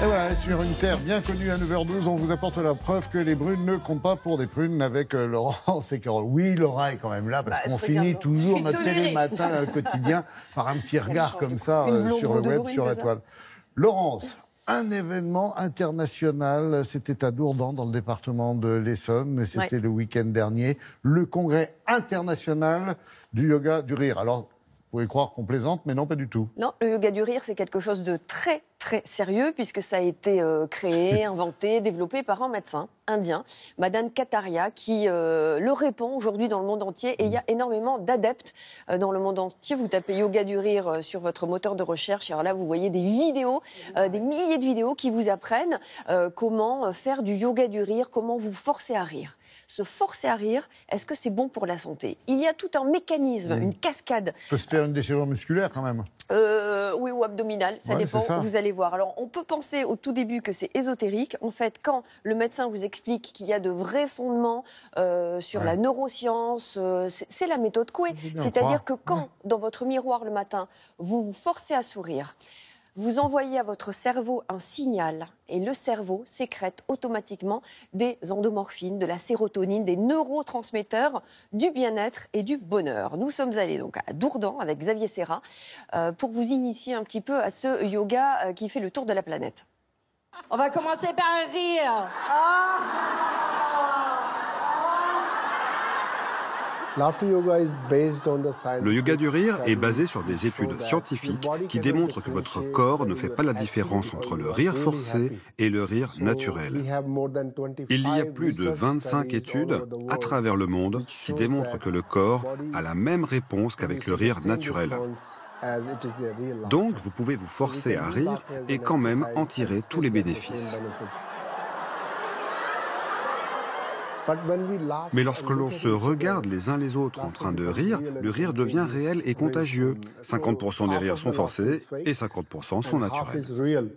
Et voilà, sur une terre bien connue à 9h12, on vous apporte la preuve que les brunes ne comptent pas pour des prunes avec Laurence et Carole. Oui, Laura est quand même là parce qu'on finit toujours notre télématin quotidien par un petit regard comme ça sur le web, sur la toile. Laurence, un événement international, c'était à Dourdan, dans le département de l'Essonne, c'était le week-end dernier, le congrès international du yoga du rire. Alors, vous pouvez croire qu'on plaisante, mais non, pas du tout. Non, le yoga du rire, c'est quelque chose de très, très sérieux, puisque ça a été créé, inventé, développé par un médecin indien, Madan Kataria, qui le répand aujourd'hui dans le monde entier. Et il y a énormément d'adeptes dans le monde entier. Vous tapez yoga du rire sur votre moteur de recherche, et alors là, vous voyez des vidéos, des milliers de vidéos qui vous apprennent comment faire du yoga du rire, comment vous forcer à rire. Se forcer à rire, est-ce que c'est bon pour la santé? Il y a tout un mécanisme, une cascade. Ça peut se faire une déchirure musculaire quand même. Oui, ou abdominale, ça dépend, vous allez voir. Alors, on peut penser au tout début que c'est ésotérique. En fait, quand le médecin vous explique qu'il y a de vrais fondements sur la neuroscience, c'est la méthode Coué. C'est-à-dire que quand, dans votre miroir le matin, vous vous forcez à sourire, vous envoyez à votre cerveau un signal et le cerveau sécrète automatiquement des endomorphines, de la sérotonine, des neurotransmetteurs du bien-être et du bonheur. Nous sommes allés donc à Dourdan avec Xavier Serra pour vous initier un petit peu à ce yoga qui fait le tour de la planète. On va commencer par un rire. Le yoga du rire est basé sur des études scientifiques qui démontrent que votre corps ne fait pas la différence entre le rire forcé et le rire naturel. Il y a plus de 25 études à travers le monde qui démontrent que le corps a la même réponse qu'avec le rire naturel. Donc, vous pouvez vous forcer à rire et quand même en tirer tous les bénéfices. Mais lorsque l'on se regarde les uns les autres en train de rire, le rire devient réel et contagieux. 50% des rires sont forcés et 50% sont naturels.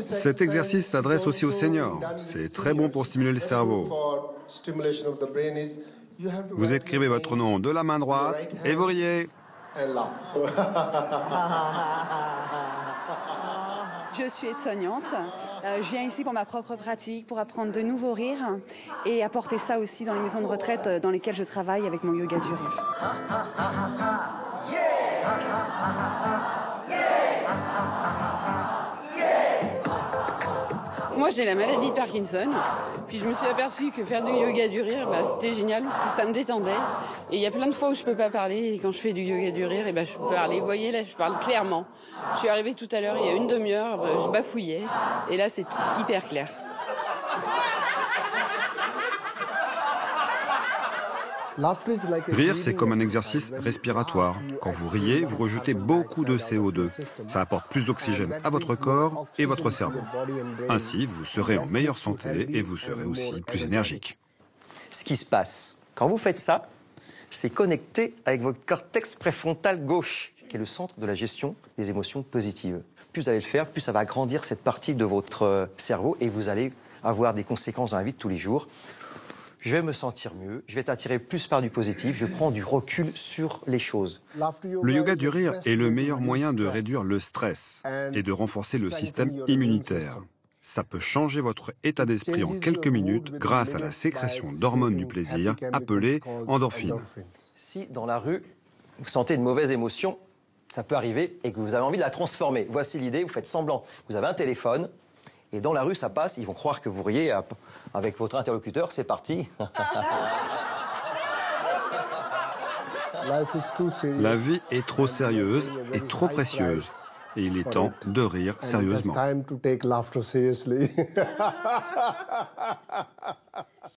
Cet exercice s'adresse aussi aux seniors. C'est très bon pour stimuler le cerveau. Vous écrivez votre nom de la main droite et vous riez. Je suis aide-soignante. Je viens ici pour ma propre pratique, pour apprendre de nouveaux rires et apporter ça aussi dans les maisons de retraite dans lesquelles je travaille avec mon yoga du rire. Moi, j'ai la maladie de Parkinson. Puis je me suis aperçue que faire du yoga du rire, c'était génial parce que ça me détendait. Et il y a plein de fois où je peux pas parler. Et quand je fais du yoga du rire, je peux parler. Vous voyez, là, je parle clairement. Je suis arrivée tout à l'heure, il y a une demi-heure, je bafouillais. Et là, c'est hyper clair. Rire, c'est comme un exercice respiratoire. Quand vous riez, vous rejetez beaucoup de CO2. Ça apporte plus d'oxygène à votre corps et votre cerveau. Ainsi, vous serez en meilleure santé et vous serez aussi plus énergique. Ce qui se passe, quand vous faites ça, c'est connecté avec votre cortex préfrontal gauche, qui est le centre de la gestion des émotions positives. Plus vous allez le faire, plus ça va agrandir cette partie de votre cerveau et vous allez avoir des conséquences dans la vie de tous les jours. Je vais me sentir mieux, je vais être attiré plus par du positif, je prends du recul sur les choses. Le yoga du rire est le meilleur moyen de réduire le stress et de renforcer le système immunitaire. Ça peut changer votre état d'esprit en quelques minutes grâce à la sécrétion d'hormones du plaisir appelées endorphines. Si dans la rue, vous sentez une mauvaise émotion, ça peut arriver et que vous avez envie de la transformer. Voici l'idée, vous faites semblant. Vous avez un téléphone et dans la rue, ça passe, ils vont croire que vous riez avec votre interlocuteur, c'est parti. La vie est trop sérieuse et trop précieuse. Et il est temps de rire sérieusement.